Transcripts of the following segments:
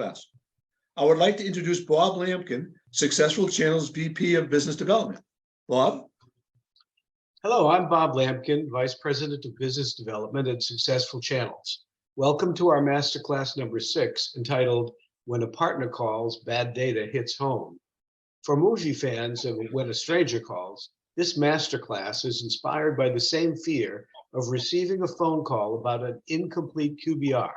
Masterclass. I would like to introduce Bob Lampkin, Successful Channels VP of Business Development. Bob? Hello, I'm Bob Lampkin, Vice President of Business Development at Successful Channels. Welcome to our Masterclass number 6, entitled When a Partner Calls, Bad Data Hits Home. For movie fans of When a Stranger Calls, this Masterclass is inspired by the same fear of receiving a phone call about an incomplete QBR,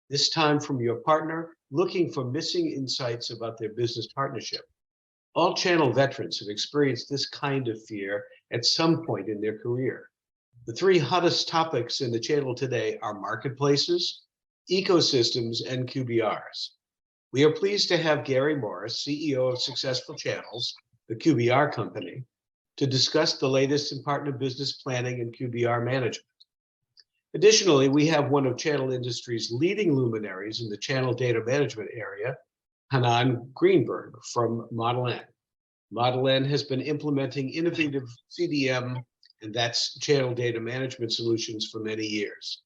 this time from your partner looking for missing insights about their business partnership. All channel veterans have experienced this kind of fear at some point in their career. The 3 hottest topics in the channel today are marketplaces, ecosystems, and QBRs. We are pleased to have Gary Morris, CEO of Successful Channels, the QBR company, to discuss the latest in partner business planning and QBR management. Additionally, we have one of channel industry's leading luminaries in the channel data management area, Chanan Greenberg from ModelN. ModelN has been implementing innovative CDM, and that's channel data management solutions, for many years.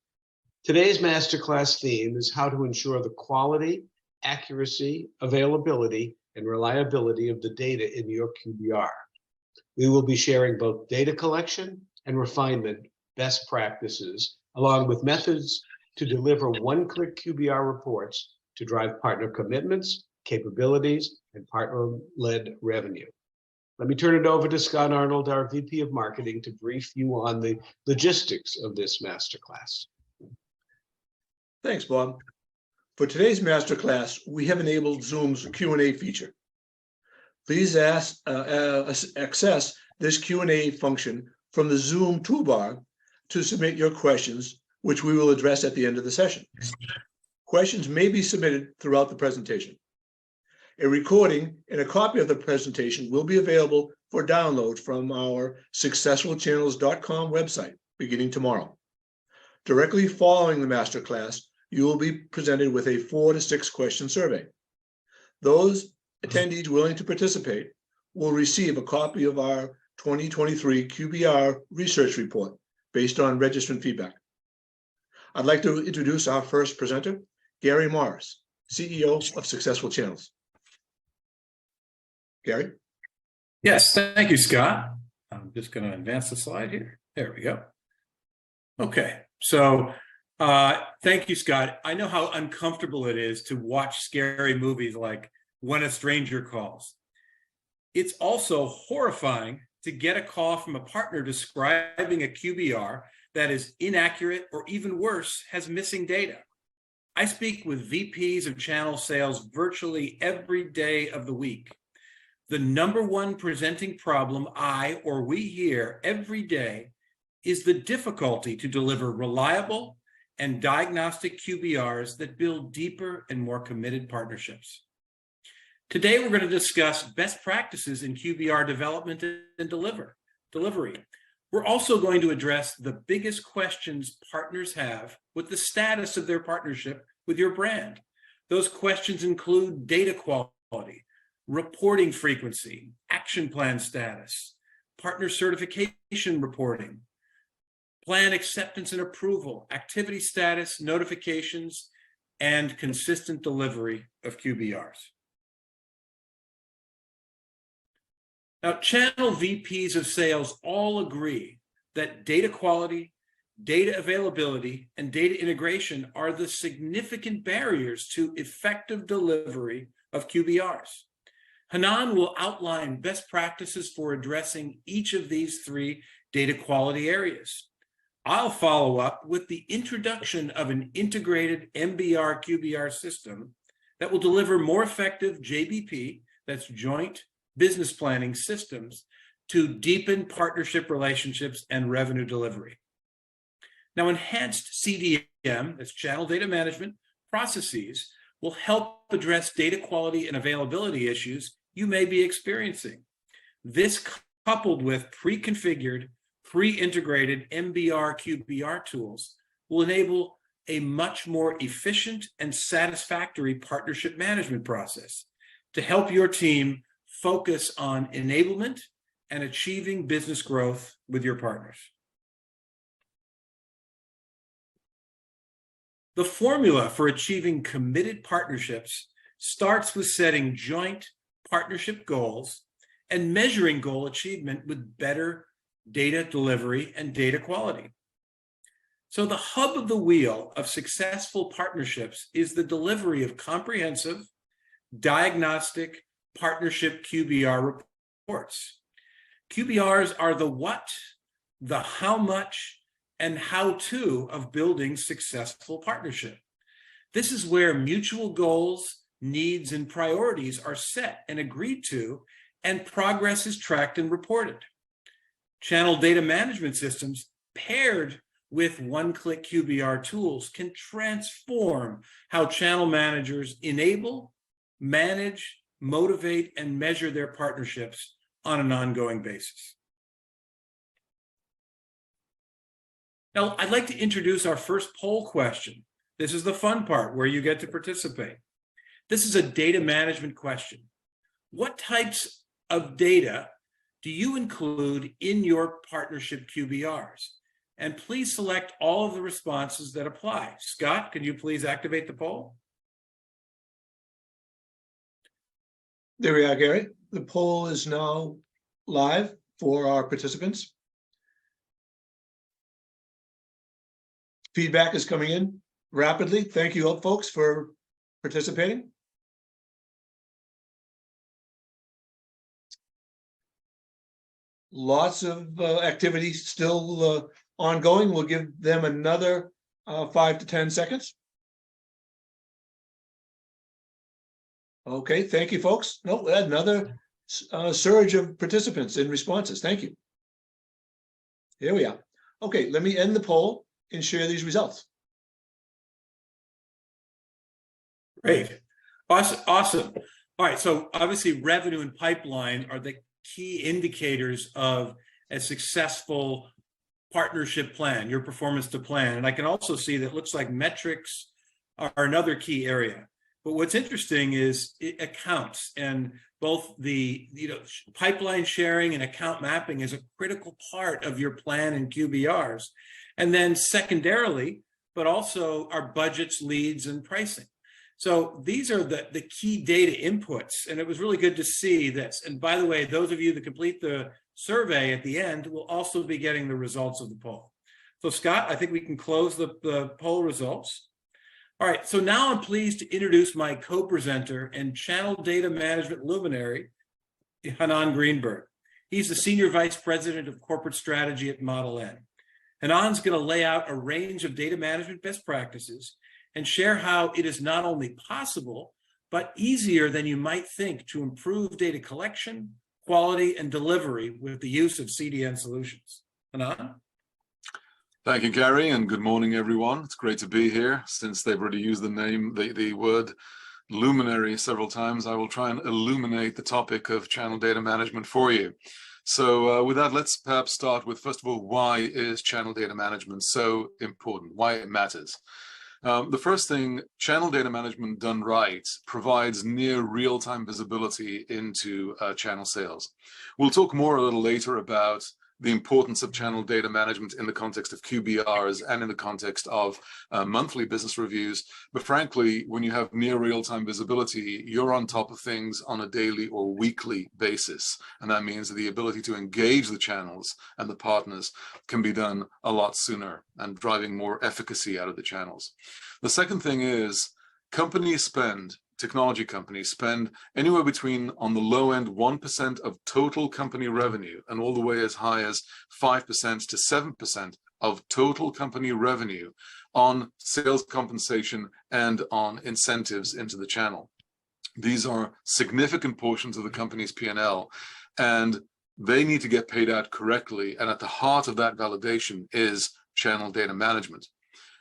Today's masterclass theme is how to ensure the quality, accuracy, availability, and reliability of the data in your QBR. We will be sharing both data collection and refinement best practices, along with methods to deliver one-click QBR reports to drive partner commitments, capabilities, and partner-led revenue. Let me turn it over to Scott Arnold, our VP of Marketing, to brief you on the logistics of this masterclass. Thanks, Bob. For today's masterclass, we have enabled Zoom's Q&A feature. Please access this Q&A function from the Zoom toolbar to submit your questions, which we will address at the end of the session. Questions may be submitted throughout the presentation. A recording and a copy of the presentation will be available for download from our successfulchannels.com website beginning tomorrow. Directly following the masterclass, you will be presented with a 4 to 6 question survey. Those attendees willing to participate will receive a copy of our 2023 QBR research report based on registrant feedback. I'd like to introduce our first presenter, Gary Morris, CEO of Successful Channels. Gary? Yes, thank you, Scott. I'm just going to advance the slide here. There we go. Okay, so thank you, Scott. I know how uncomfortable it is to watch scary movies like When a Stranger Calls. It's also horrifying to get a call from a partner describing a QBR that is inaccurate or, even worse, has missing data. I speak with VPs of channel sales virtually every day of the week. The number one presenting problem I or we hear every day is the difficulty to deliver reliable and diagnostic QBRs that build deeper and more committed partnerships. Today, we're going to discuss best practices in QBR development and delivery. We're also going to address the biggest questions partners have with the status of their partnership with your brand. Those questions include data quality, reporting frequency, action plan status, partner certification reporting, plan acceptance and approval, activity status, notifications, and consistent delivery of QBRs. Now, channel VPs of sales all agree that data quality, data availability, and data integration are the significant barriers to effective delivery of QBRs. Chanan will outline best practices for addressing each of these 3 data quality areas. I'll follow up with the introduction of an integrated MBR QBR system that will deliver more effective JBP, that's joint business planning systems, to deepen partnership relationships and revenue delivery. Now, enhanced CDM, that's channel data management processes, will help address data quality and availability issues you may be experiencing. This, coupled with pre-configured, pre-integrated MBR QBR tools, will enable a much more efficient and satisfactory partnership management process to help your team focus on enablement and achieving business growth with your partners. The formula for achieving committed partnerships starts with setting joint partnership goals and measuring goal achievement with better data delivery and data quality. So the hub of the wheel of successful partnerships is the delivery of comprehensive diagnostic partnership QBR reports. QBRs are the what, the how much, and how to of building successful partnership. This is where mutual goals, needs, and priorities are set and agreed to, and progress is tracked and reported. Channel data management systems paired with one-click QBR tools can transform how channel managers enable, manage, motivate, and measure their partnerships on an ongoing basis. Now, I'd like to introduce our first poll question. This is the fun part where you get to participate. This is a data management question. What types of data do you include in your partnership QBRs? And please select all of the responses that apply. Scott, can you please activate the poll? There we are, Gary. The poll is now live for our participants. Feedback is coming in rapidly. Thank you, folks, for participating. Lots of activity still ongoing. We'll give them another 5 to 10 seconds. Okay, thank you, folks. No, another surge of participants and responses. Thank you. Here we are. Okay, let me end the poll and share these results. Great. Awesome. All right, so obviously revenue and pipeline are the key indicators of a successful partnership plan, your performance to plan. And I can also see that it looks like metrics are another key area. But what's interesting is accounts, and both the pipeline sharing and account mapping is a critical part of your plan in QBRs. And then secondarily, but also our budgets, leads, and pricing. So these are the key data inputs, and it was really good to see this. And by the way, those of you that complete the survey at the end will also be getting the results of the poll. So Scott, I think we can close the poll results. All right, so now I'm pleased to introduce my co-presenter and channel data management luminary, Chanan Greenberg. He's the Senior Vice President of Corporate Strategy at ModelN. Hanan's going to lay out a range of data management best practices and share how it is not only possible, but easier than you might think to improve data collection, quality, and delivery with the use of CDN solutions. Chanan? Thank you, Gary, and good morning, everyone. It's great to be here. Since they've already used the word luminary several times, I will try and illuminate the topic of channel data management for you. So with that, let's perhaps start with, first of all, why is channel data management so important? Why it matters? The first thing, channel data management done right provides near real-time visibility into channel sales. We'll talk more a little later about the importance of channel data management in the context of QBRs and in the context of monthly business reviews. But frankly, when you have near real-time visibility, you're on top of things on a daily or weekly basis. And that means that the ability to engage the channels and the partners can be done a lot sooner and driving more efficacy out of the channels. The second thing is technology companies spend anywhere between, on the low end, 1% of total company revenue and all the way as high as 5% to 7% of total company revenue on sales compensation and on incentives into the channel. These are significant portions of the company's P&L, and they need to get paid out correctly. And at the heart of that validation is channel data management.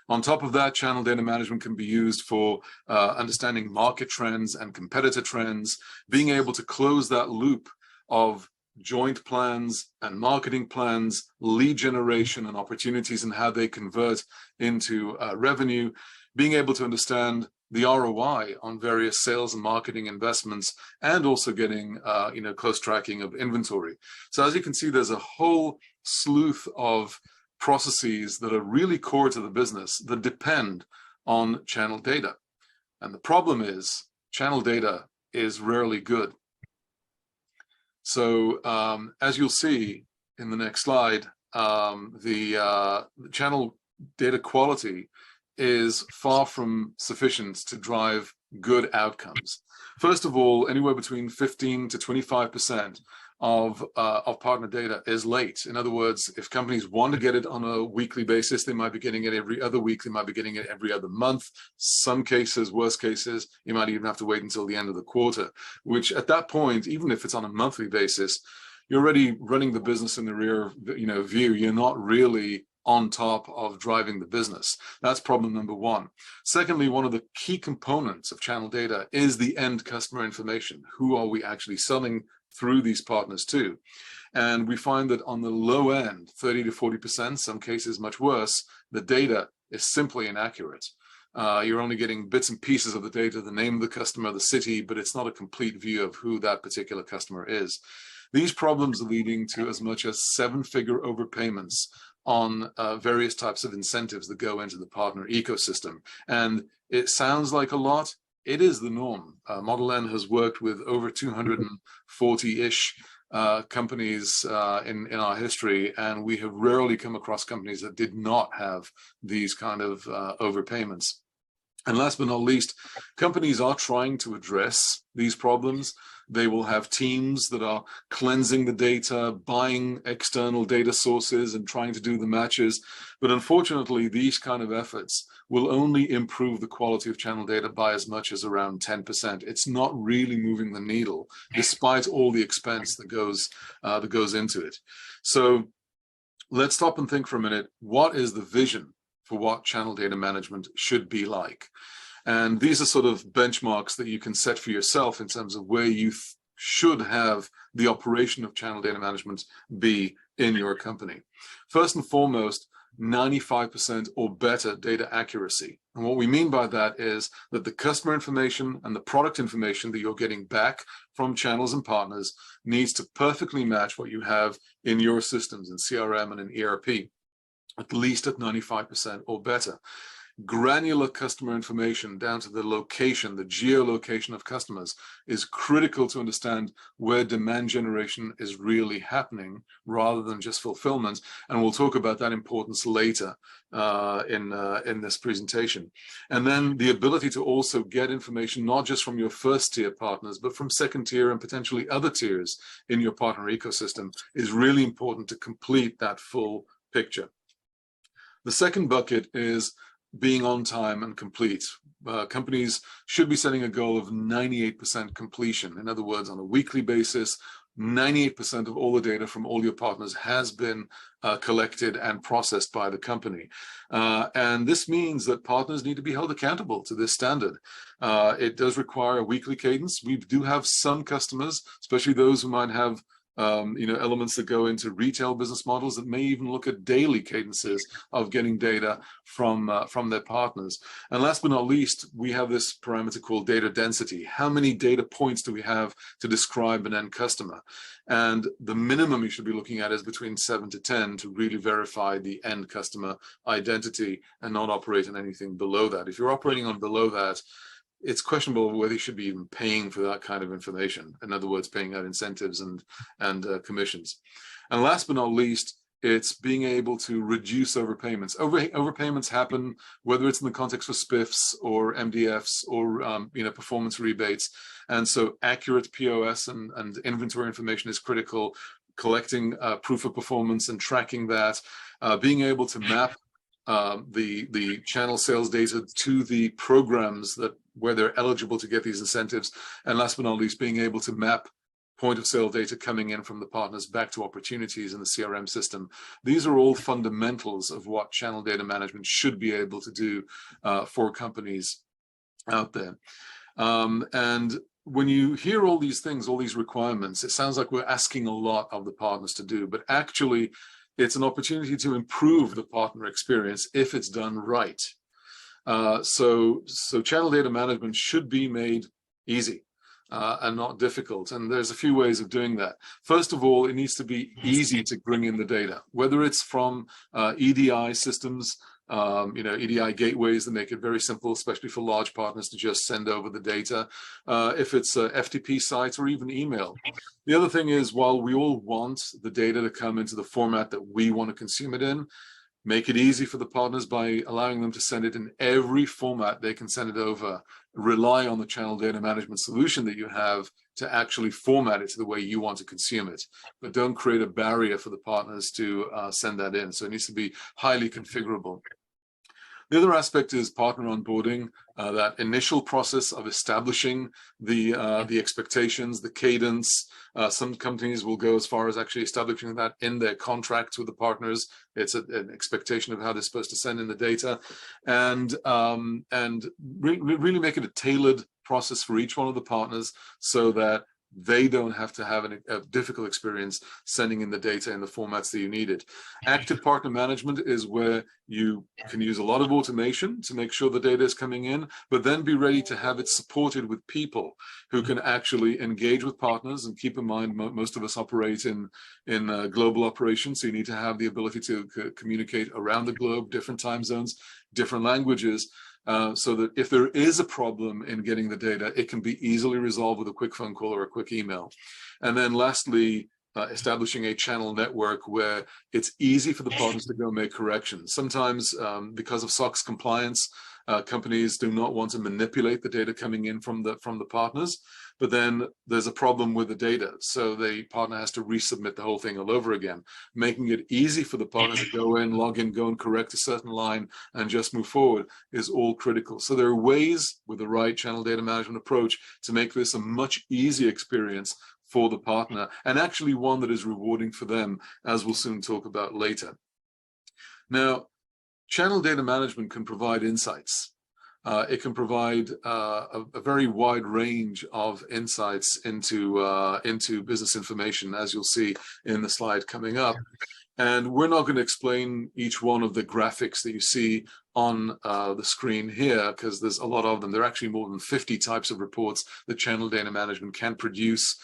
On top of that, channel data management can be used for understanding market trends and competitor trends, being able to close that loop of joint plans and marketing plans, lead generation and opportunities and how they convert into revenue, being able to understand the ROI on various sales and marketing investments, and also getting close tracking of inventory. So as you can see, there's a whole slew of processes that are really core to the business that depend on channel data. And the problem is channel data is rarely good. So as you'll see in the next slide, the channel data quality is far from sufficient to drive good outcomes. First of all, anywhere between 15 to 25% of partner data is late. In other words, if companies want to get it on a weekly basis, they might be getting it every other week, they might be getting it every other month. Some cases, worst cases, you might even have to wait until the end of the quarter, which at that point, even if it's on a monthly basis, you're already running the business in the rear view. You're not really on top of driving the business. That's problem number one. Secondly, one of the key components of channel data is the end customer information. Who are we actually selling through these partners to? And we find that on the low end, 30 to 40%, some cases much worse, the data is simply inaccurate. You're only getting bits and pieces of the data, the name of the customer, the city, but it's not a complete view of who that particular customer is. These problems are leading to as much as 7-figure overpayments on various types of incentives that go into the partner ecosystem. And it sounds like a lot. It is the norm. ModelN has worked with over 240-ish companies in our history, and we have rarely come across companies that did not have these kind of overpayments. And last but not least, companies are trying to address these problems. They will have teams that are cleansing the data, buying external data sources and trying to do the matches. But unfortunately, these kind of efforts will only improve the quality of channel data by as much as around 10%. It's not really moving the needle, despite all the expense that goes into it. So let's stop and think for a minute. What is the vision for what channel data management should be like? And these are sort of benchmarks that you can set for yourself in terms of where you should have the operation of channel data management be in your company. First and foremost, 95% or better data accuracy. And what we mean by that is that the customer information and the product information that you're getting back from channels and partners needs to perfectly match what you have in your systems in CRM and in ERP, at least at 95% or better. Granular customer information down to the location, the geolocation of customers is critical to understand where demand generation is really happening rather than just fulfillment. And we'll talk about that importance later in this presentation. And then the ability to also get information not just from your first tier partners, but from second tier and potentially other tiers in your partner ecosystem is really important to complete that full picture. The second bucket is being on time and complete. Companies should be setting a goal of 98% completion. In other words, on a weekly basis, 98% of all the data from all your partners has been collected and processed by the company. And this means that partners need to be held accountable to this standard. It does require a weekly cadence. We do have some customers, especially those who might have elements that go into retail business models that may even look at daily cadences of getting data from their partners. And last but not least, we have this parameter called data density. How many data points do we have to describe an end customer? And the minimum you should be looking at is between 7 to 10 to really verify the end customer identity and not operate on anything below that. If you're operating on below that, it's questionable whether you should be even paying for that kind of information. In other words, paying out incentives and commissions. And last but not least, it's being able to reduce overpayments. Overpayments happen whether it's in the context of spiffs or MDFs or performance rebates. And so accurate POS and inventory information is critical. Collecting proof of performance and tracking that, being able to map the channel sales data to the programs where they're eligible to get these incentives, and last but not least, being able to map point of sale data coming in from the partners back to opportunities in the CRM system. These are all fundamentals of what channel data management should be able to do for companies out there. And when you hear all these things, all these requirements, it sounds like we're asking a lot of the partners to do, but actually it's an opportunity to improve the partner experience if it's done right. So channel data management should be made easy and not difficult. And there's a few ways of doing that. First of all, it needs to be easy to bring in the data, whether it's from EDI systems EDI gateways that make it very simple, especially for large partners, to just send over the data. If it's FTP sites or even email. The other thing is, while we all want the data to come into the format that we want to consume it in, make it easy for the partners by allowing them to send it in every format they can send it over. Rely on the channel data management solution that you have to actually format it to the way you want to consume it. But don't create a barrier for the partners to send that in. So it needs to be highly configurable. The other aspect is partner onboarding, that initial process of establishing the expectations, the cadence. Some companies will go as far as actually establishing that in their contracts with the partners. It's an expectation of how they're supposed to send in the data, and really make it a tailored process for each one of the partners, so that they don't have to have a difficult experience sending in the data in the formats that you need it. Active partner management is where you can use a lot of automation to make sure the data is coming in, but then be ready to have it supported with people who can actually engage with partners. And keep in mind, most of us operate in global operations, so you need to have the ability to communicate around the globe, different time zones, different languages. So that if there is a problem in getting the data, it can be easily resolved with a quick phone call or a quick email. And then lastly, establishing a channel network where it's easy for the partners to go make corrections. Sometimes because of SOX compliance, companies do not want to manipulate the data coming in from the partners, but then there's a problem with the data. So the partner has to resubmit the whole thing all over again. Making it easy for the partner to go in, log in, go and correct a certain line and just move forward is all critical. So there are ways with the right channel data management approach to make this a much easier experience for the partner, and actually one that is rewarding for them, as we'll soon talk about later. Now, channel data management can provide insights. It can provide a very wide range of insights into business information, as you'll see in the slide coming up. And we're not going to explain each one of the graphics that you see on the screen here, because there's a lot of them. There are actually more than 50 types of reports that channel data management can produce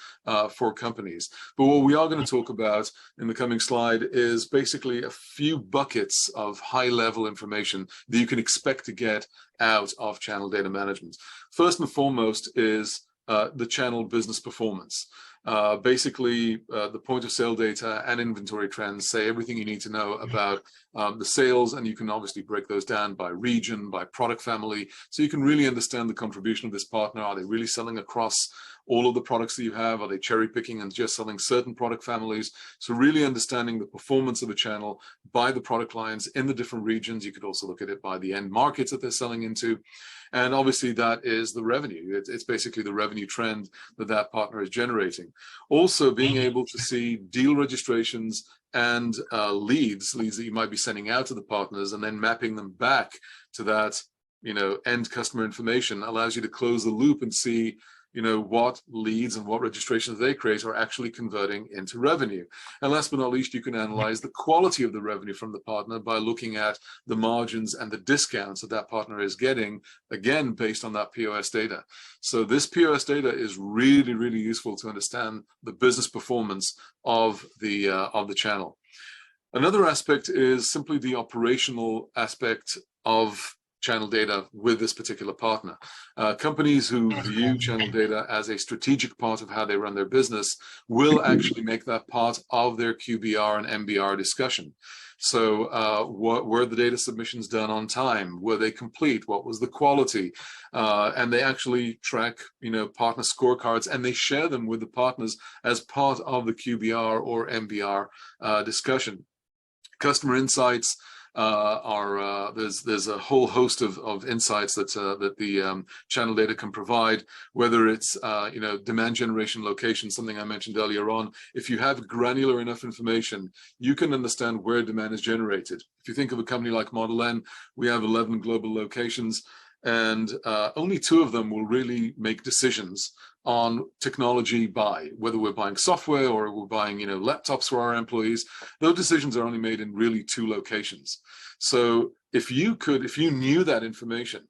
for companies. But what we are going to talk about in the coming slide is basically a few buckets of high-level information that you can expect to get out of channel data management. First and foremost is the channel business performance. Basically, the point of sale data and inventory trends say everything you need to know about the sales, and you can obviously break those down by region, by product family, so you can really understand the contribution of this partner. Are they really selling across all of the products that you have? Are they cherry picking and just selling certain product families? So really understanding the performance of a channel by the product lines in the different regions. You could also look at it by the end markets that they're selling into. And obviously that is the revenue. It's basically the revenue trend that partner is generating. Also being able to see deal registrations and leads that you might be sending out to the partners, and then mapping them back to that, end customer information allows you to close the loop and see, what leads and what registrations they create are actually converting into revenue. And last but not least, you can analyze the quality of the revenue from the partner by looking at the margins and the discounts that partner is getting, again, based on that POS data. So this POS data is really, really useful to understand the business performance of the channel. Another aspect is simply the operational aspect of channel data with this particular partner. Companies who view channel data as a strategic part of how they run their business will actually make that part of their QBR and MBR discussion. So were the data submissions done on time? Were they complete? What was the quality? And they actually track, partner scorecards, and they share them with the partners as part of the QBR or MBR discussion. Customer insights there's a whole host of insights that the channel data can provide, whether it's demand generation location, something I mentioned earlier on. If you have granular enough information, you can understand where demand is generated. If you think of a company like ModelN, we have 11 global locations, and only 2 of them will really make decisions on technology buy, whether we're buying software or we're buying, laptops for our employees. Those decisions are only made in really 2 locations. So if you knew that information,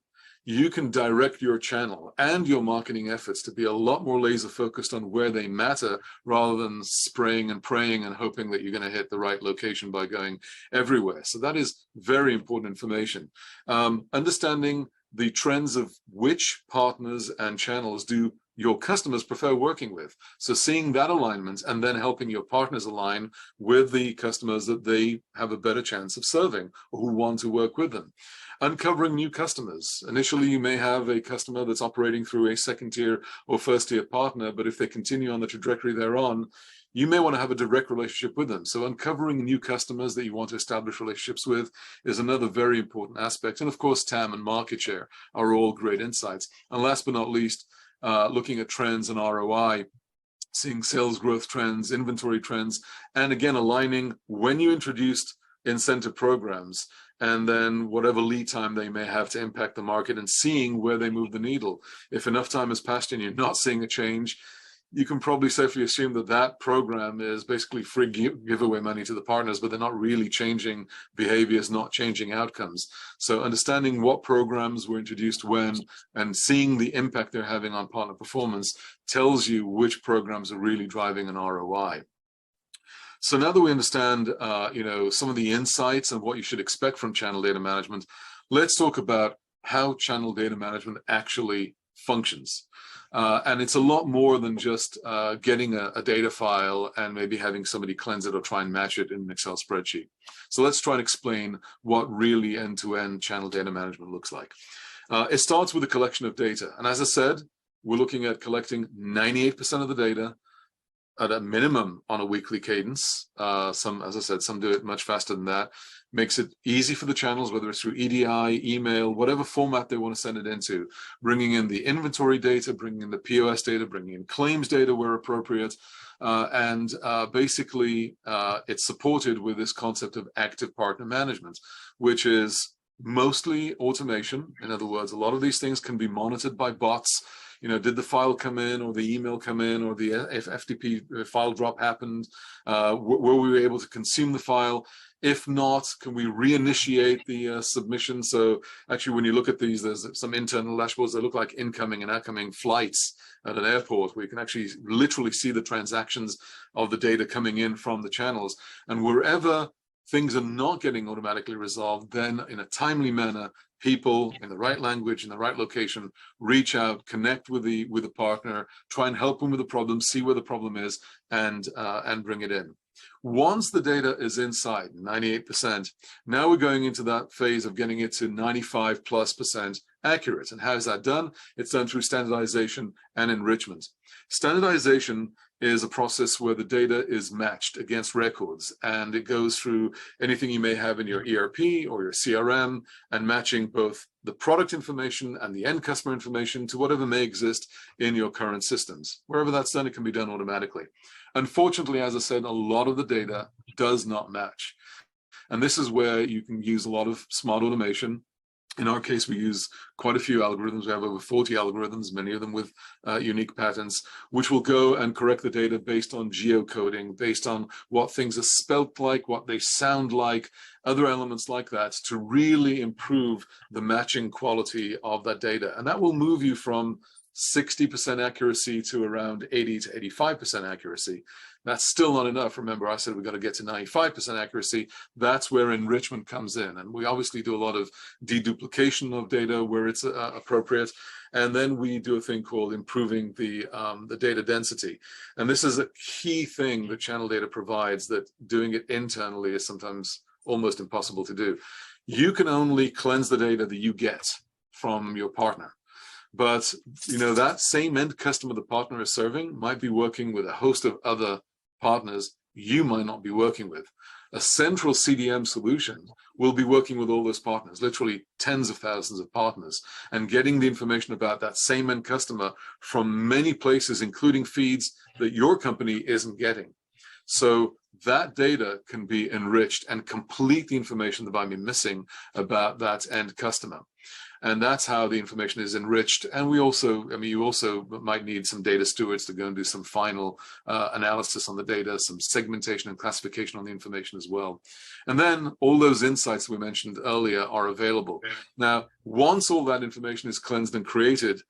you can direct your channel and your marketing efforts to be a lot more laser focused on where they matter, rather than spraying and praying and hoping that you're going to hit the right location by going everywhere. So that is very important information. Understanding the trends of which partners and channels do your customers prefer working with. So seeing that alignment and then helping your partners align with the customers that they have a better chance of serving or who want to work with them. Uncovering new customers. Initially, you may have a customer that's operating through a second tier or first tier partner, but if they continue on the trajectory they're on, you may want to have a direct relationship with them. So uncovering new customers that you want to establish relationships with is another very important aspect. And of course, TAM and market share are all great insights. And last but not least, looking at trends and ROI, seeing sales growth trends, inventory trends, and again, aligning when you introduced incentive programs and then whatever lead time they may have to impact the market, and seeing where they move the needle. If enough time has passed and you're not seeing a change, you can probably safely assume that that program is basically free giveaway money to the partners, but they're not really changing behaviors, not changing outcomes. So understanding what programs were introduced when and seeing the impact they're having on partner performance tells you which programs are really driving an ROI. So now that we understand, some of the insights and what you should expect from channel data management, let's talk about how channel data management actually functions. And it's a lot more than just getting a data file and maybe having somebody cleanse it or try and match it in an Excel spreadsheet. So let's try and explain what really end-to-end channel data management looks like. It starts with a collection of data. And as I said, we're looking at collecting 98% of the data at a minimum on a weekly cadence. Some, as I said, some do it much faster than that. Makes it easy for the channels, whether it's through EDI, email, whatever format they want to send it into, bringing in the inventory data, bringing in the POS data, bringing in claims data where appropriate. Basically, it's supported with this concept of active partner management, which is mostly automation. In other words, a lot of these things can be monitored by bots. Did the file come in, or the email come in, or the FTP file drop happened? Were we able to consume the file? If not, can we reinitiate the submission? So actually, when you look at these, there's some internal dashboards that look like incoming and outgoing flights at an airport, where you can actually literally see the transactions of the data coming in from the channels. And wherever things are not getting automatically resolved, then in a timely manner, people in the right language, in the right location, reach out, connect with the partner, try and help them with the problem, see where the problem is, and bring it in. Once the data is inside, 98%, now we're going into that phase of getting it to 95+% accurate. And how is that done? It's done through standardization and enrichment. Standardization is a process where the data is matched against records, and it goes through anything you may have in your ERP or your CRM, and matching both the product information and the end customer information to whatever may exist in your current systems. Wherever that's done, it can be done automatically. Unfortunately, as I said, a lot of the data does not match. And this is where you can use a lot of smart automation. In our case, we use quite a few algorithms. We have over 40 algorithms, many of them with unique patterns, which will go and correct the data based on geocoding, based on what things are spelt like, what they sound like, other elements like that, to really improve the matching quality of that data. And that will move you from 60% accuracy to around 80 to 85% accuracy. That's still not enough. Remember, I said we've got to get to 95% accuracy. That's where enrichment comes in. And we obviously do a lot of deduplication of data where it's appropriate. And then we do a thing called improving the data density. And this is a key thing that channel data provides, that doing it internally is sometimes almost impossible to do. You can only cleanse the data that you get from your partner. But that same end customer the partner is serving might be working with a host of other partners you might not be working with. A central CDM solution will be working with all those partners, literally tens of thousands of partners, and getting the information about that same end customer from many places, including feeds that your company isn't getting. So that data can be enriched and complete the information that might be missing about that end customer. And that's how the information is enriched. And we also, you also might need some data stewards to go and do some final analysis on the data, some segmentation and classification on the information as well. And then all those insights that we mentioned earlier are available. Now, once all that information is cleansed and created,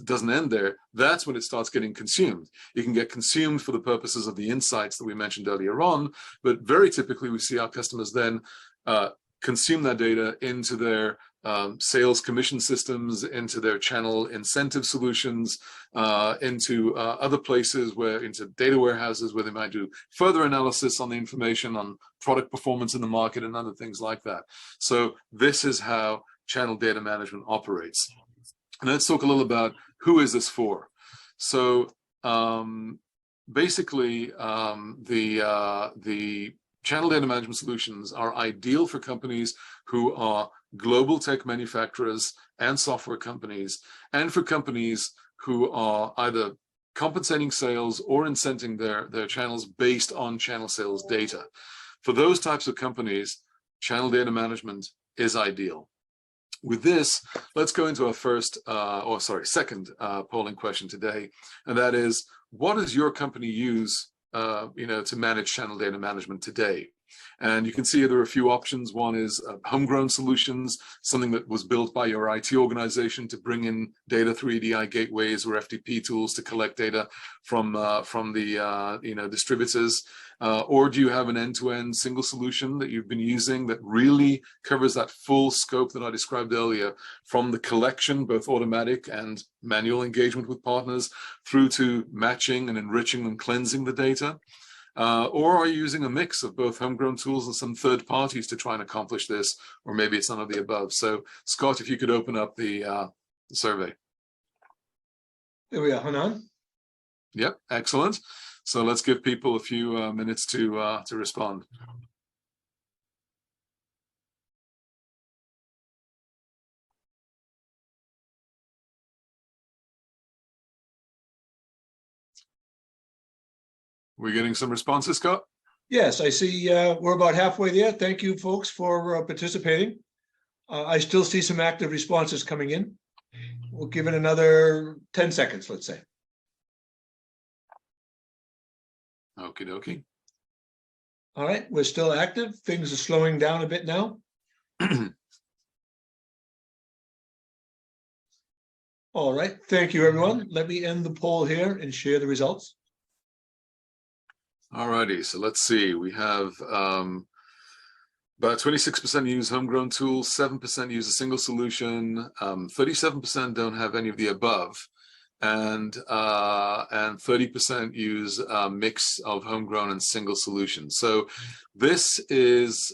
doesn't end there. That's when it starts getting consumed. It can get consumed for the purposes of the insights that we mentioned earlier on, but very typically we see our customers then consume that data into their sales commission systems, into their channel incentive solutions, into other places into data warehouses where they might do further analysis on the information on product performance in the market and other things like that. So this is how channel data management operates. And let's talk a little about who is this for. So basically, the channel data management solutions are ideal for companies who are global tech manufacturers and software companies, and for companies who are either compensating sales or incenting their channels based on channel sales data. For those types of companies, channel data management is ideal. With this, let's go into our second polling question today, and that is, what does your company use to manage channel data management today? And you can see there are a few options. One is homegrown solutions, something that was built by your IT organization to bring in data through EDI gateways or FTP tools to collect data from the distributors. Or do you have an end-to-end single solution that you've been using that really covers that full scope that I described earlier, from the collection, both automatic and manual engagement with partners, through to matching and enriching and cleansing the data? Or are you using a mix of both homegrown tools and some third parties to try and accomplish this? Or maybe it's none of the above. So Scott, if you could open up the survey. There we are, Chanan. Yep, excellent. So let's give people a few minutes to respond. We're getting some responses, Scott? Yes, I see we're about halfway there. Thank you, folks, for participating. I still see some active responses coming in. We'll give it another 10 seconds, let's say. Okie dokie. All right, we're still active. Things are slowing down a bit now. All right, thank you, everyone. Let me end the poll here and share the results. All righty, so let's see. We have about 26% use homegrown tools, 7% use a single solution, 37% don't have any of the above, and 30% use a mix of homegrown and single solutions. So this is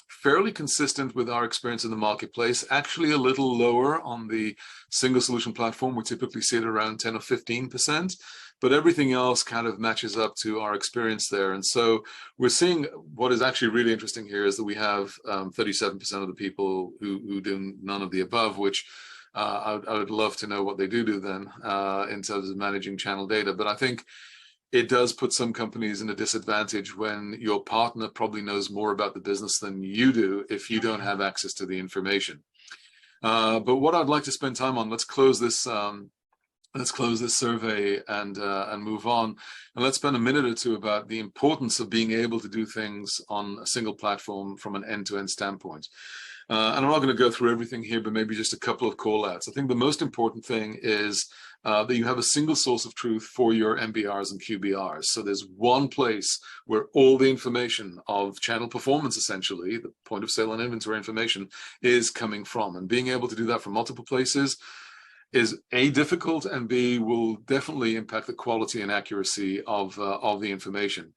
fairly consistent with our experience in the marketplace, actually a little lower on the single solution platform. We typically see it around 10 or 15%, but everything else kind of matches up to our experience there. And so we're seeing what is actually really interesting here is that we have 37% of the people who do none of the above, which I would love to know what they do then in terms of managing channel data. But I think it does put some companies in a disadvantage when your partner probably knows more about the business than you do if you don't have access to the information. But what I'd like to spend time on, let's close this survey and move on. And let's spend a minute or two about the importance of being able to do things on a single platform from an end-to-end standpoint. And I'm not going to go through everything here, but maybe just a couple of call outs. I think the most important thing is that you have a single source of truth for your MBRs and QBRs. So there's one place where all the information of channel performance, essentially, the point of sale and inventory information, is coming from. And being able to do that from multiple places is A, difficult, and B, will definitely impact the quality and accuracy of the information.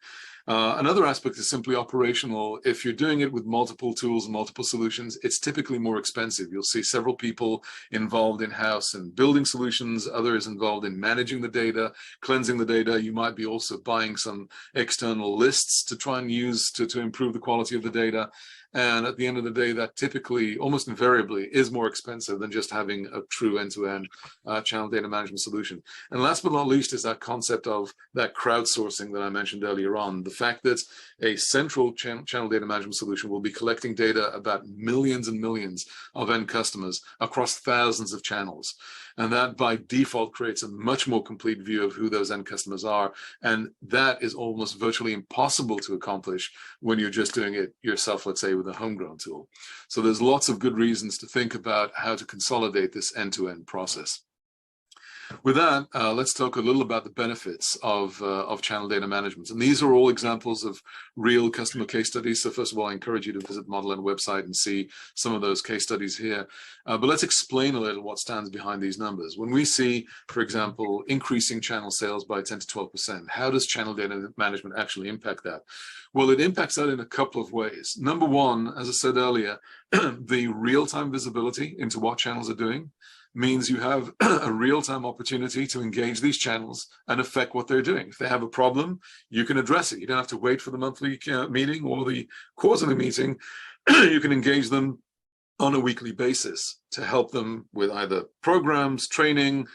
Another aspect is simply operational. If you're doing it with multiple tools and multiple solutions, it's typically more expensive. You'll see several people involved in-house and building solutions, others involved in managing the data, cleansing the data. You might be also buying some external lists to try and use to improve the quality of the data. And at the end of the day, that typically, almost invariably, is more expensive than just having a true end-to-end channel data management solution. And last but not least is that concept of that crowdsourcing that I mentioned earlier on, the fact that a central channel data management solution will be collecting data about millions and millions of end customers across thousands of channels. And that by default creates a much more complete view of who those end customers are. And that is almost virtually impossible to accomplish when you're just doing it yourself, let's say with a homegrown tool. So there's lots of good reasons to think about how to consolidate this end-to-end process. With that, let's talk a little about the benefits of channel data management. And these are all examples of real customer case studies. So first of all, I encourage you to visit ModelN website and see some of those case studies here. But let's explain a little what stands behind these numbers. When we see, for example, increasing channel sales by 10 to 12%, how does channel data management actually impact that? Well, it impacts that in a couple of ways. Number one, as I said earlier, the real-time visibility into what channels are doing means you have a real-time opportunity to engage these channels and affect what they're doing. If they have a problem, you can address it. You don't have to wait for the monthly meeting or the quarterly meeting. You can engage them on a weekly basis to help them with either programs, training,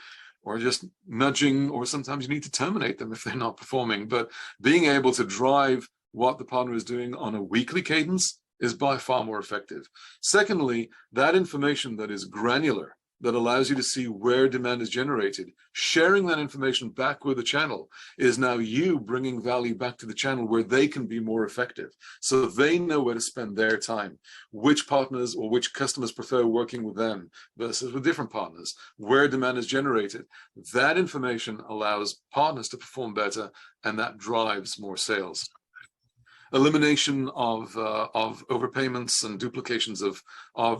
or just nudging, or sometimes you need to terminate them if they're not performing. But being able to drive what the partner is doing on a weekly cadence is by far more effective. Secondly, that information that is granular, that allows you to see where demand is generated, sharing that information back with the channel is now you bringing value back to the channel where they can be more effective. So they know where to spend their time, which partners or which customers prefer working with them versus with different partners, where demand is generated. That information allows partners to perform better, and that drives more sales. Elimination of overpayments and duplications of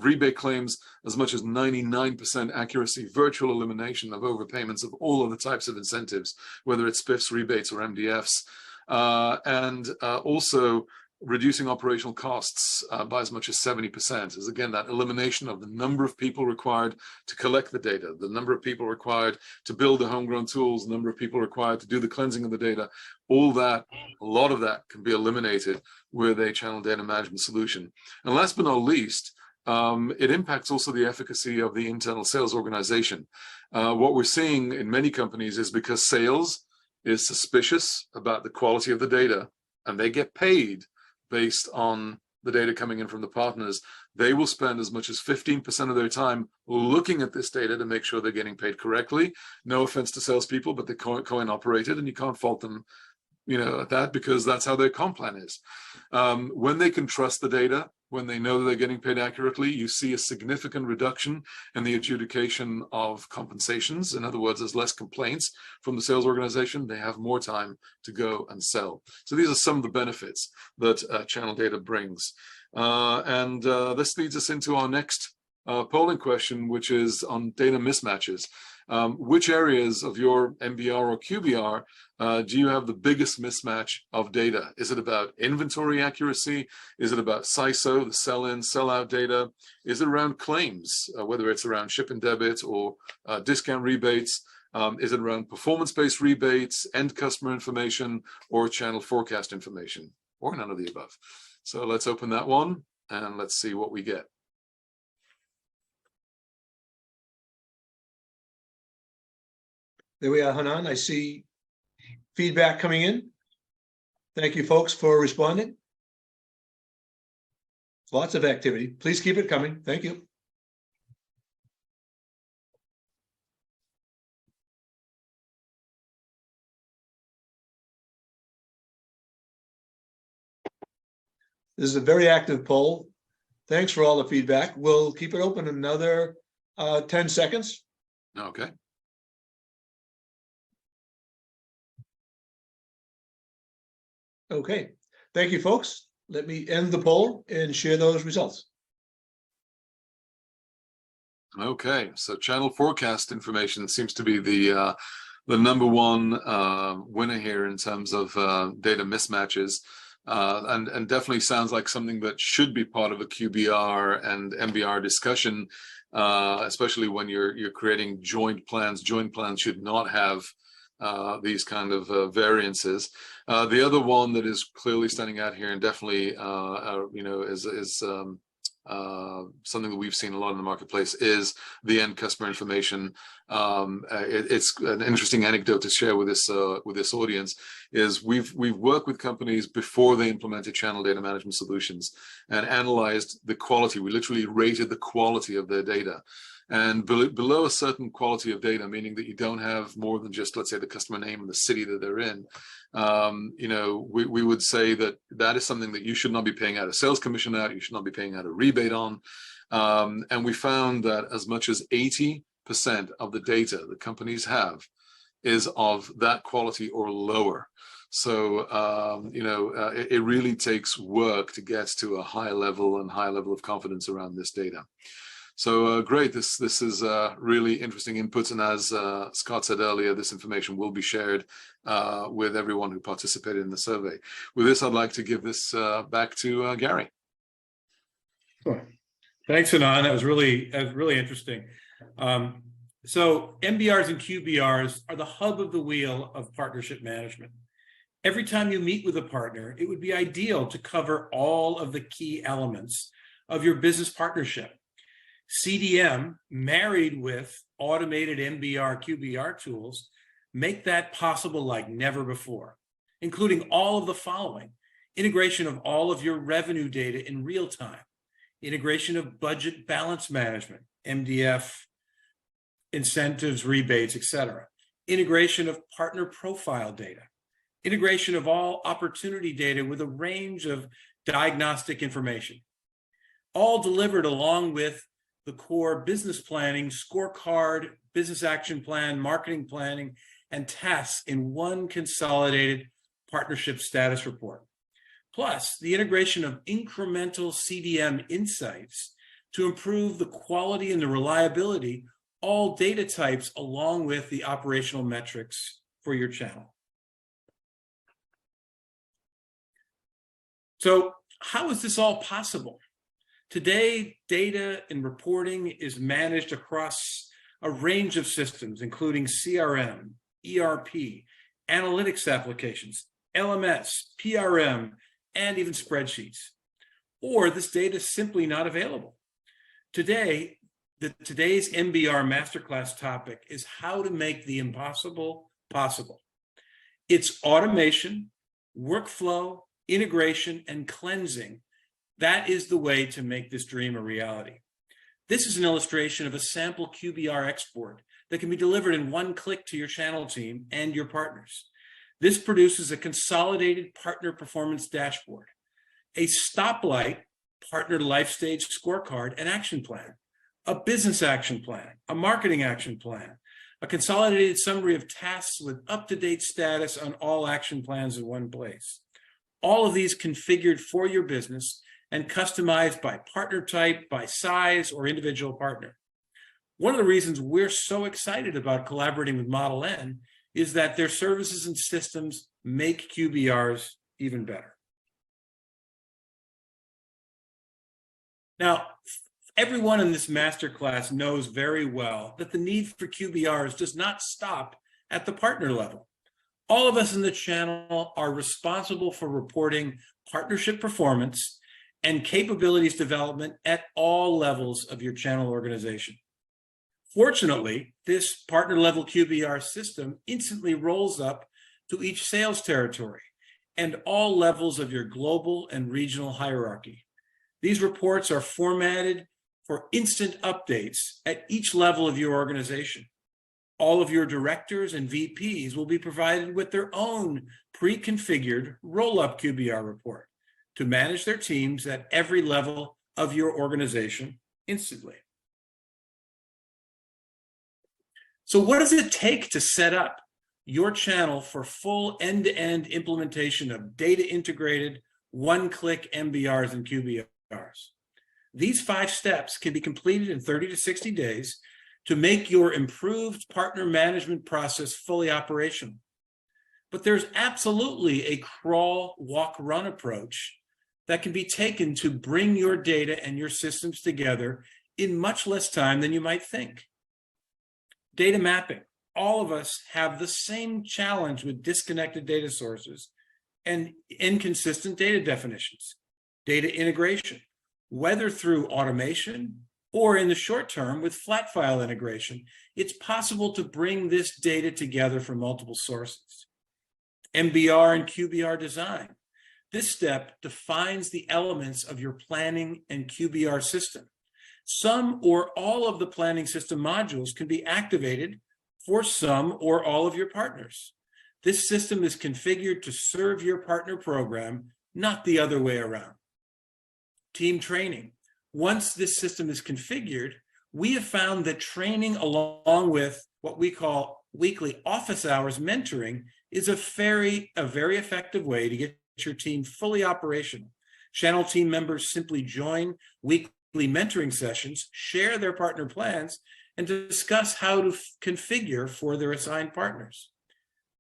rebate claims, as much as 99% accuracy, virtual elimination of overpayments of all of the types of incentives, whether it's spiffs, rebates, or MDFs, and also reducing operational costs by as much as 70%, is again that elimination of the number of people required to collect the data, the number of people required to build the homegrown tools, the number of people required to do the cleansing of the data. All that, a lot of that can be eliminated with a channel data management solution. And last but not least, it impacts also the efficacy of the internal sales organization. What we're seeing in many companies is because sales is suspicious about the quality of the data, and they get paid based on the data coming in from the partners, they will spend as much as 15% of their time looking at this data to make sure they're getting paid correctly. No offense to salespeople, but they're coin operated, and you can't fault them, at that, because that's how their comp plan is. When they can trust the data, when they know that they're getting paid accurately, you see a significant reduction in the adjudication of compensations. In other words, there's less complaints from the sales organization. They have more time to go and sell. So these are some of the benefits that channel data brings. This leads us into our next polling question, which is on data mismatches. Which areas of your MBR or QBR do you have the biggest mismatch of data? Is it about inventory accuracy? Is it about CISO, the sell-in, sell-out data? Is it around claims, whether it's around ship and debit or discount rebates? Is it around performance-based rebates, end customer information, or channel forecast information, or none of the above? So let's open that one and let's see what we get. There we are, Chanan. I see feedback coming in. Thank you, folks, for responding. Lots of activity. Please keep it coming. Thank you. This is a very active poll. Thanks for all the feedback. We'll keep it open another 10 seconds. Okay. Okay, thank you, folks. Let me end the poll and share those results. Okay, so channel forecast information seems to be the number one winner here in terms of data mismatches, and definitely sounds like something that should be part of a QBR and MBR discussion, especially when you're creating joint plans. Joint plans should not have these kind of variances. The other one that is clearly standing out here and definitely, is something that we've seen a lot in the marketplace is the end customer information. It's an interesting anecdote to share with this audience. Is we've worked with companies before they implemented channel data management solutions and analyzed the quality. We literally rated the quality of their data. And below a certain quality of data, meaning that you don't have more than just, let's say, the customer name and the city that they're in, we would say that is something that you should not be paying out a sales commission at, you should not be paying out a rebate on. And we found that as much as 80% of the data that companies have is of that quality or lower. So, it really takes work to get to a high level of confidence around this data. So great, this is really interesting inputs, and as Scott said earlier, this information will be shared with everyone who participated in the survey. With this, I'd like to give this back to Gary. Sure. Thanks, Chanan. That was really interesting. So MBRs and QBRs are the hub of the wheel of partnership management. Every time you meet with a partner, it would be ideal to cover all of the key elements of your business partnership. CDM married with automated MBR, QBR tools make that possible like never before, including all of the following: integration of all of your revenue data in real time, integration of budget balance management, MDF, incentives, rebates, etc., integration of partner profile data, integration of all opportunity data with a range of diagnostic information, all delivered along with the core business planning, scorecard, business action plan, marketing planning, and tasks in one consolidated partnership status report. Plus, the integration of incremental CDM insights to improve the quality and the reliability, all data types along with the operational metrics for your channel. So, how is this all possible? Today, data and reporting is managed across a range of systems, including CRM, ERP, analytics applications, LMS, PRM, and even spreadsheets. Or this data is simply not available. Today's MBR Masterclass topic is how to make the impossible possible. It's automation, workflow, integration, and cleansing. That is the way to make this dream a reality. This is an illustration of a sample QBR export that can be delivered in one click to your channel team and your partners. This produces a consolidated partner performance dashboard, a stoplight partner life stage scorecard and action plan, a business action plan, a marketing action plan, a consolidated summary of tasks with up-to-date status on all action plans in one place. All of these configured for your business and customized by partner type, by size, or individual partner. One of the reasons we're so excited about collaborating with ModelN is that their services and systems make QBRs even better. Now, everyone in this masterclass knows very well that the need for QBRs does not stop at the partner level. All of us in the channel are responsible for reporting partnership performance and capabilities development at all levels of your channel organization. Fortunately, this partner-level QBR system instantly rolls up to each sales territory and all levels of your global and regional hierarchy. These reports are formatted for instant updates at each level of your organization. All of your directors and VPs will be provided with their own pre-configured roll-up QBR report to manage their teams at every level of your organization instantly. So what does it take to set up your channel for full end-to-end implementation of data-integrated, one-click MBRs and QBRs? These 5 steps can be completed in 30 to 60 days to make your improved partner management process fully operational. But there's absolutely a crawl, walk, run approach that can be taken to bring your data and your systems together in much less time than you might think. Data mapping. All of us have the same challenge with disconnected data sources and inconsistent data definitions. Data integration. whether through automation or in the short term with flat file integration, it's possible to bring this data together from multiple sources. MBR and QBR design. This step defines the elements of your planning and QBR system. Some or all of the planning system modules can be activated for some or all of your partners. This system is configured to serve your partner program, not the other way around. Team training. Once this system is configured, we have found that training along with what we call weekly office hours mentoring is a very effective way to get your team fully operational. Channel team members simply join weekly mentoring sessions, share their partner plans, and discuss how to configure for their assigned partners.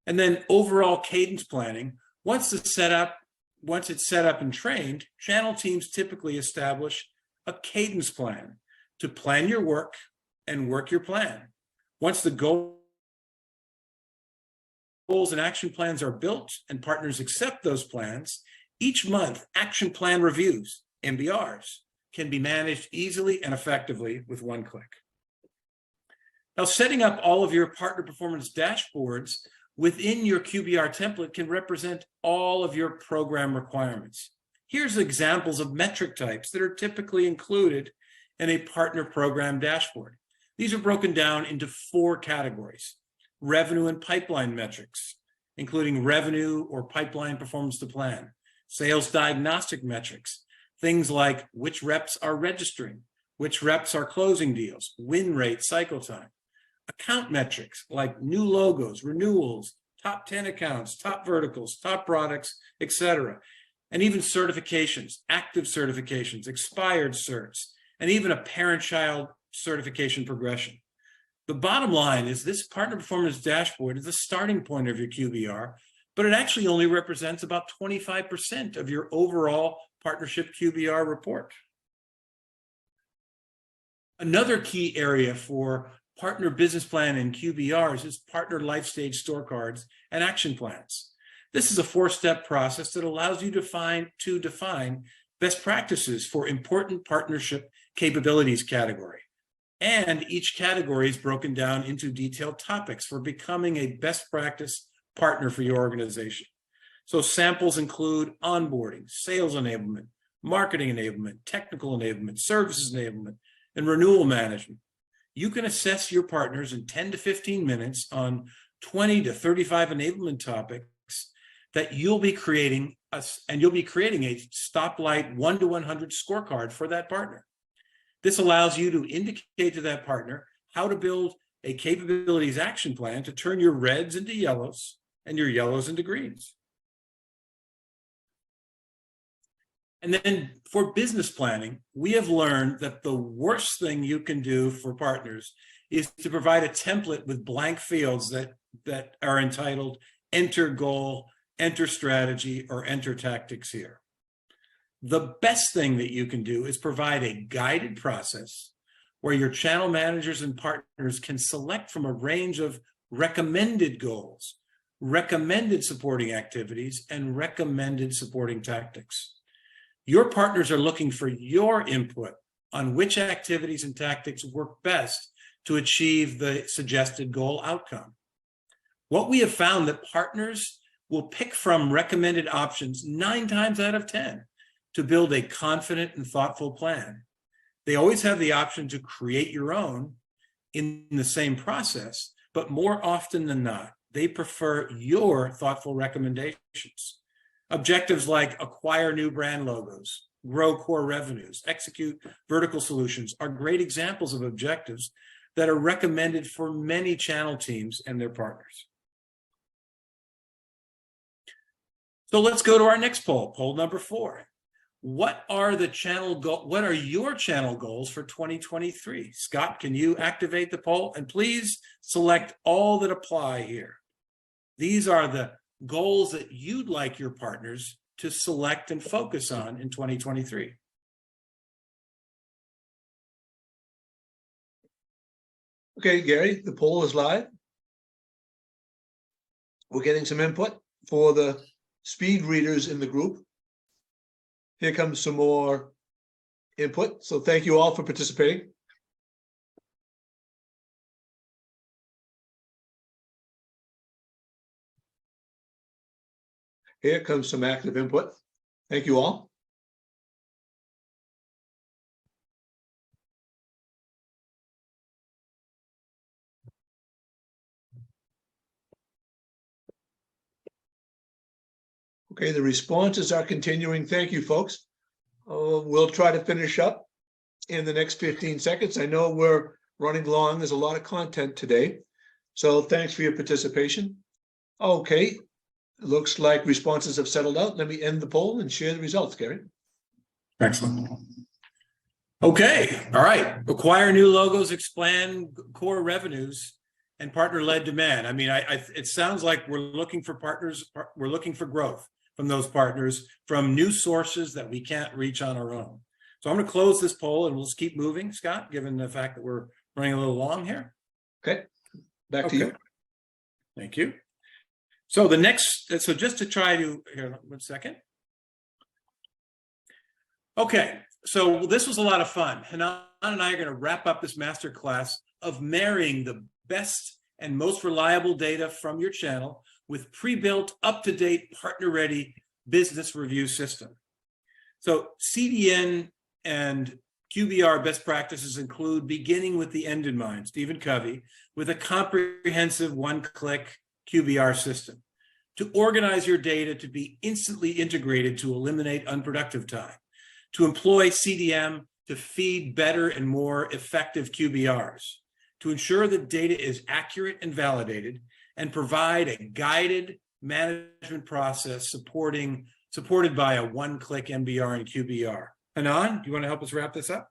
And then overall cadence planning. Once it's set up and trained, channel teams typically establish a cadence plan to plan your work and work your plan. Once the goals and action plans are built and partners accept those plans, each month action plan reviews, MBRs, can be managed easily and effectively with one click. Now, setting up all of your partner performance dashboards within your QBR template can represent all of your program requirements. Here's examples of metric types that are typically included in a partner program dashboard. These are broken down into 4 categories: revenue and pipeline metrics, including revenue or pipeline performance to plan; sales diagnostic metrics, things like which reps are registering, which reps are closing deals, win rate, cycle time; account metrics like new logos, renewals, top 10 accounts, top verticals, top products, etc. And even certifications, active certifications, expired certs, and even a parent-child certification progression. The bottom line is this partner performance dashboard is the starting point of your QBR, but it actually only represents about 25% of your overall partnership QBR report. Another key area for partner business plan and QBRs is partner life stage scorecards and action plans. This is a 4-step process that allows you to define best practices for important partnership capabilities category. And each category is broken down into detailed topics for becoming a best practice partner for your organization. So samples include onboarding, sales enablement, marketing enablement, technical enablement, services enablement, and renewal management. You can assess your partners in 10 to 15 minutes on 20 to 35 enablement topics that you'll be creating a stoplight 1 to 100 scorecard for that partner. This allows you to indicate to that partner how to build a capabilities action plan to turn your reds into yellows and your yellows into greens. And then for business planning, we have learned that the worst thing you can do for partners is to provide a template with blank fields that are entitled enter goal, enter strategy, or enter tactics here. The best thing that you can do is provide a guided process where your channel managers and partners can select from a range of recommended goals, recommended supporting activities, and recommended supporting tactics. Your partners are looking for your input on which activities and tactics work best to achieve the suggested goal outcome. What we have found that partners will pick from recommended options 9 times out of 10 to build a confident and thoughtful plan. They always have the option to create your own in the same process, but more often than not, they prefer your thoughtful recommendations. Objectives like acquire new brand logos, grow core revenues, execute vertical solutions are great examples of objectives that are recommended for many channel teams and their partners. So let's go to our next poll, poll number 4. What are your channel goals for 2023? Scott, can you activate the poll? And please select all that apply here. These are the goals that you'd like your partners to select and focus on in 2023. Okay, Gary, the poll is live. We're getting some input for the speed readers in the group. Here comes some more input. So thank you all for participating. Here comes some active input. Thank you all. Okay, the responses are continuing. Thank you, folks. We'll try to finish up in the next 15 seconds. I know we're running long. There's a lot of content today. So thanks for your participation. Okay, looks like responses have settled out. Let me end the poll and share the results, Gary. Excellent. Okay, all right. Acquire new logos, expand core revenues, and partner-led demand. I mean, it sounds like we're looking for partners. We're looking for growth from those partners, from new sources that we can't reach on our own. So I'm going to close this poll and we'll just keep moving, Scott, given the fact that we're running a little long here. Okay, back to you. Thank you. So the next, so just to try to, here, 1 second. Okay, so this was a lot of fun. Chanan and I are going to wrap up this masterclass of marrying the best and most reliable data from your channel with pre-built, up-to-date, partner-ready business review system. So CDN and QBR best practices include beginning with the end in mind, Stephen Covey, with a comprehensive one-click QBR system to organize your data to be instantly integrated to eliminate unproductive time, to employ CDM to feed better and more effective QBRs, to ensure that data is accurate and validated, and provide a guided management process supported by a one-click MBR and QBR. Chanan, do you want to help us wrap this up?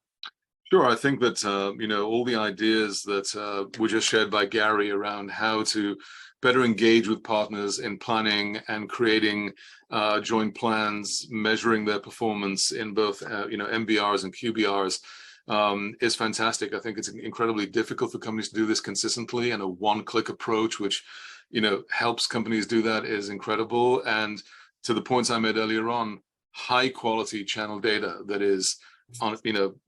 Sure. I think that, all the ideas that were just shared by Gary around how to better engage with partners in planning and creating joint plans, measuring their performance in both, MBRs and QBRs is fantastic. I think it's incredibly difficult for companies to do this consistently, and a one-click approach, which, helps companies do that, is incredible. And to the points I made earlier on, high quality channel data that is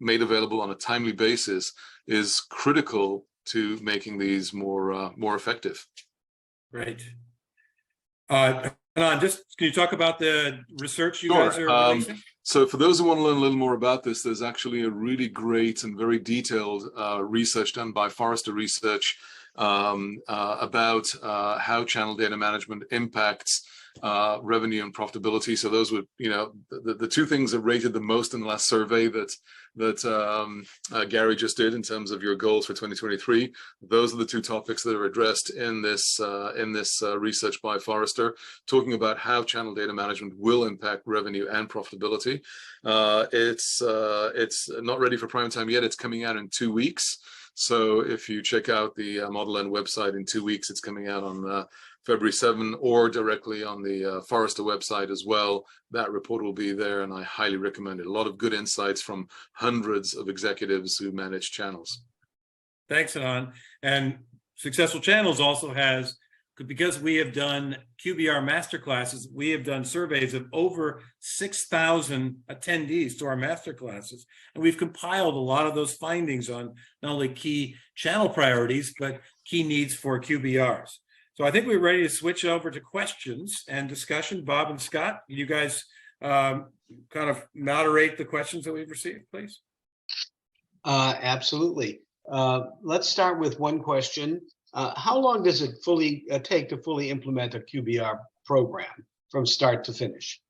made available on a timely basis is critical to making these more effective. Great. Can you talk about the research you guys are releasing? So for those who want to learn a little more about this, there's actually a really great and very detailed research done by Forrester Research about how channel data management impacts revenue and profitability. So those were, the two things that rated the most in the last survey that Gary just did in terms of your goals for 2023. Those are the two topics that are addressed in this research by Forrester, talking about how channel data management will impact revenue and profitability. It's not ready for prime time yet. It's coming out in 2 weeks. So if you check out the ModelN website in 2 weeks, it's coming out on February 7, or directly on the Forrester website as well. That report will be there, and I highly recommend it. A lot of good insights from hundreds of executives who manage channels. Thanks, Chanan. And Successful Channels also has, because we have done QBR masterclasses, we have done surveys of over 6,000 attendees to our masterclasses, and we've compiled a lot of those findings on not only key channel priorities, but key needs for QBRs. So I think we're ready to switch over to questions and discussion. Bob and Scott, you guys kind of moderate the questions that we've received, please. Absolutely. Let's start with one question. How long does it take to fully implement a QBR program from start to finish?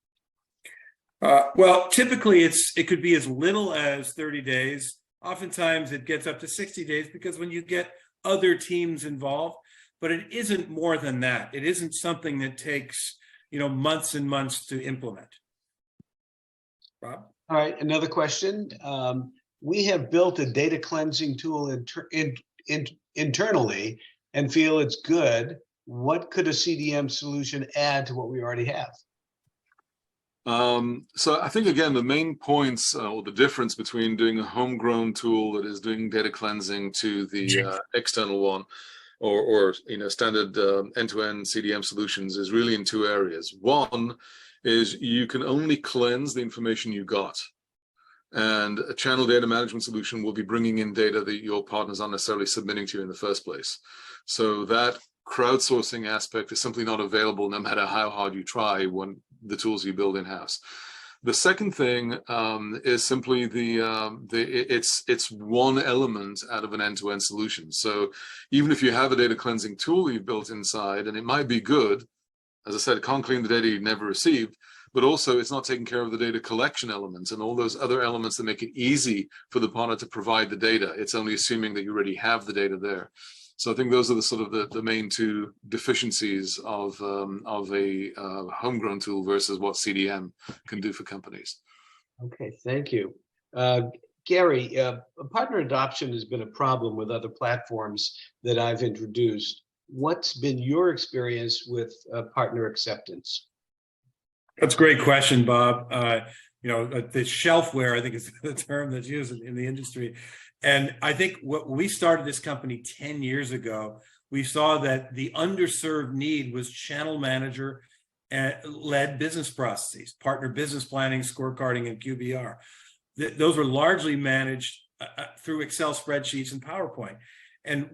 Well, typically it could be as little as 30 days. Oftentimes it gets up to 60 days because when you get other teams involved, but it isn't more than that. It isn't something that takes, months and months to implement. Rob? All right, another question. We have built a data cleansing tool internally and feel it's good. What could a CDM solution add to what we already have? So I think, again, the main points or the difference between doing a homegrown tool that is doing data cleansing to the external one, or standard end-to-end CDM solutions, is really in two areas. One is you can only cleanse the information you got. And a channel data management solution will be bringing in data that your partners aren't necessarily submitting to you in the first place. So that crowdsourcing aspect is simply not available no matter how hard you try when the tools you build in-house. The second thing is simply it's one element out of an end-to-end solution. So even if you have a data cleansing tool you've built inside, and it might be good, as I said, it can't clean the data you never received, but also it's not taking care of the data collection elements and all those other elements that make it easy for the partner to provide the data. It's only assuming that you already have the data there. So I think those are the sort of the main two deficiencies of a homegrown tool versus what CDM can do for companies. Okay, thank you. Gary, partner adoption has been a problem with other platforms that I've introduced. What's been your experience with partner acceptance? That's a great question, Bob. The shelfware, I think, is the term that's used in the industry. And I think when we started this company 10 years ago, we saw that the underserved need was channel manager led business processes, partner business planning, scorecarding, and QBR. Those were largely managed through Excel spreadsheets and PowerPoint. And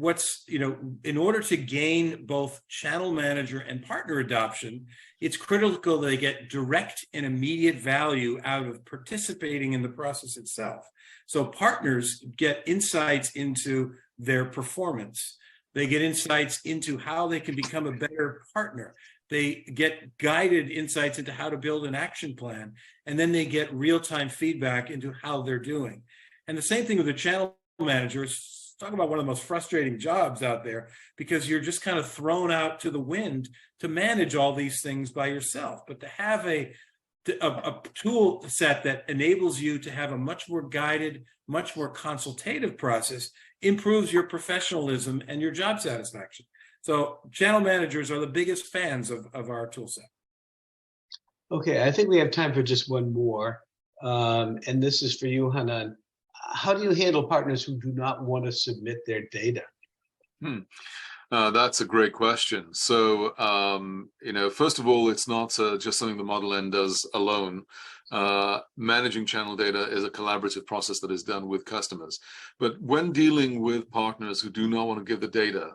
in order to gain both channel manager and partner adoption, it's critical that they get direct and immediate value out of participating in the process itself. So partners get insights into their performance. They get insights into how they can become a better partner. They get guided insights into how to build an action plan. And then they get real-time feedback into how they're doing. And the same thing with the channel managers. Talk about one of the most frustrating jobs out there, because you're just kind of thrown out to the wind to manage all these things by yourself. But to have a tool set that enables you to have a much more guided, much more consultative process improves your professionalism and your job satisfaction. So channel managers are the biggest fans of our tool set. Okay, I think we have time for just one more. And this is for you, Chanan. How do you handle partners who do not want to submit their data? That's a great question. So, first of all, it's not just something the ModelN does alone. Managing channel data is a collaborative process that is done with customers. But when dealing with partners who do not want to give the data,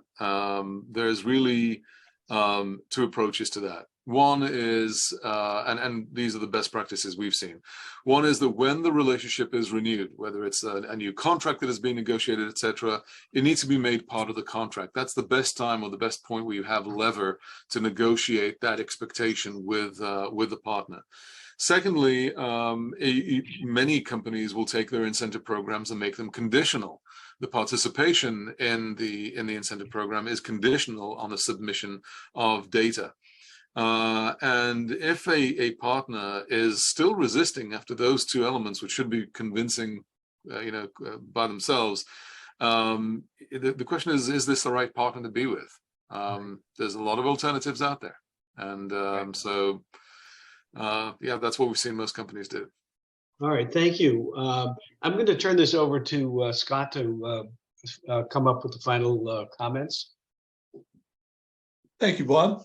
there's really two approaches to that. One is, and these are the best practices we've seen. One is that when the relationship is renewed, whether it's a new contract that is being negotiated, etc., it needs to be made part of the contract. That's the best time or the best point where you have lever to negotiate that expectation with the partner. Secondly, many companies will take their incentive programs and make them conditional. The participation in the incentive program is conditional on the submission of data. And if a partner is still resisting after those two elements, which should be convincing, by themselves, the question is this the right partner to be with? There's a lot of alternatives out there, and that's what we've seen most companies do. All right, thank you. I'm going to turn this over to Scott to come up with the final comments. Thank you, Bob.